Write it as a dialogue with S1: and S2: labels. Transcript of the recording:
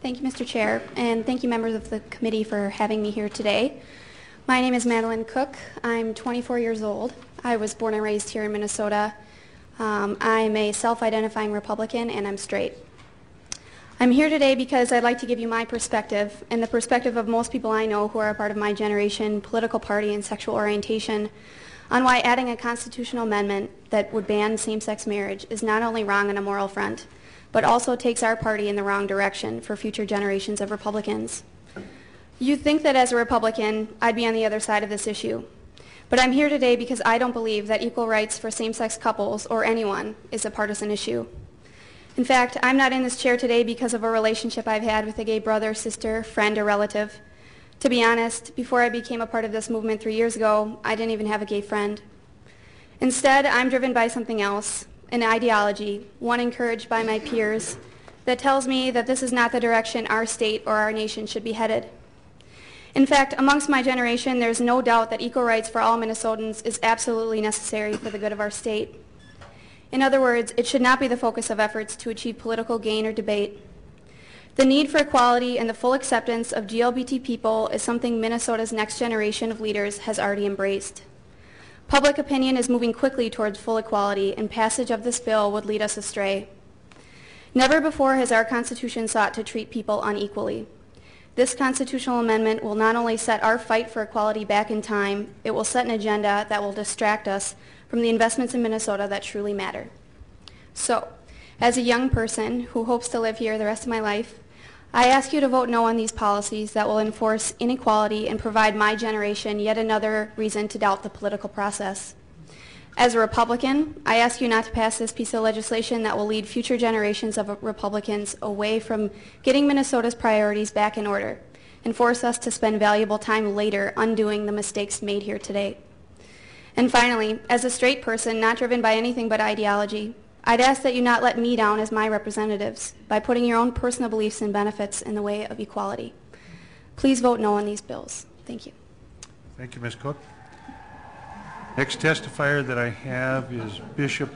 S1: Thank you, Mr. Chair, and thank you, members of the committee, for having me here today. My name is Madeline Cook. I'm 24 years old. I was born and raised here in Minnesota. I'm a self-identifying Republican, and I'm straight. I'm here today because I'd like to give you my perspective and the perspective of most people I know who are a part of my generation, political party, and sexual orientation on why adding a constitutional amendment that would ban same-sex marriage is not only wrong on a moral front, but also takes our party in the wrong direction for future generations of Republicans. You'd think that as a Republican, I'd be on the other side of this issue. But I'm here today because I don't believe that equal rights for same-sex couples or anyone is a partisan issue. In fact, I'm not in this chair today because of a relationship I've had with a gay brother, sister, friend, or relative. To be honest, before I became a part of this movement 3 years ago, I didn't even have a gay friend. Instead, I'm driven by something else, an ideology, one encouraged by my peers, that tells me that this is not the direction our state or our nation should be headed. In fact, amongst my generation, there's no doubt that equal rights for all Minnesotans is absolutely necessary for the good of our state. In other words, it should not be the focus of efforts to achieve political gain or debate. The need for equality and the full acceptance of GLBT people is something Minnesota's next generation of leaders has already embraced. Public opinion is moving quickly towards full equality, and passage of this bill would lead us astray. Never before has our Constitution sought to treat people unequally. This constitutional amendment will not only set our fight for equality back in time, it will set an agenda that will distract us from the investments in Minnesota that truly matter. So, as a young person who hopes to live here the rest of my life, I ask you to vote no on these policies that will enforce inequality and provide my generation yet another reason to doubt the political process. As a Republican, I ask you not to pass this piece of legislation that will lead future generations of Republicans away from getting Minnesota's priorities back in order and force us to spend valuable time later undoing the mistakes made here today. And finally, as a straight person not driven by anything but ideology, I'd ask that you not let me down as my representatives by putting your own personal beliefs and benefits in the way of equality. Please vote no on these bills. Thank you.
S2: Thank you, Ms. Cook. Next testifier that I have is Bishop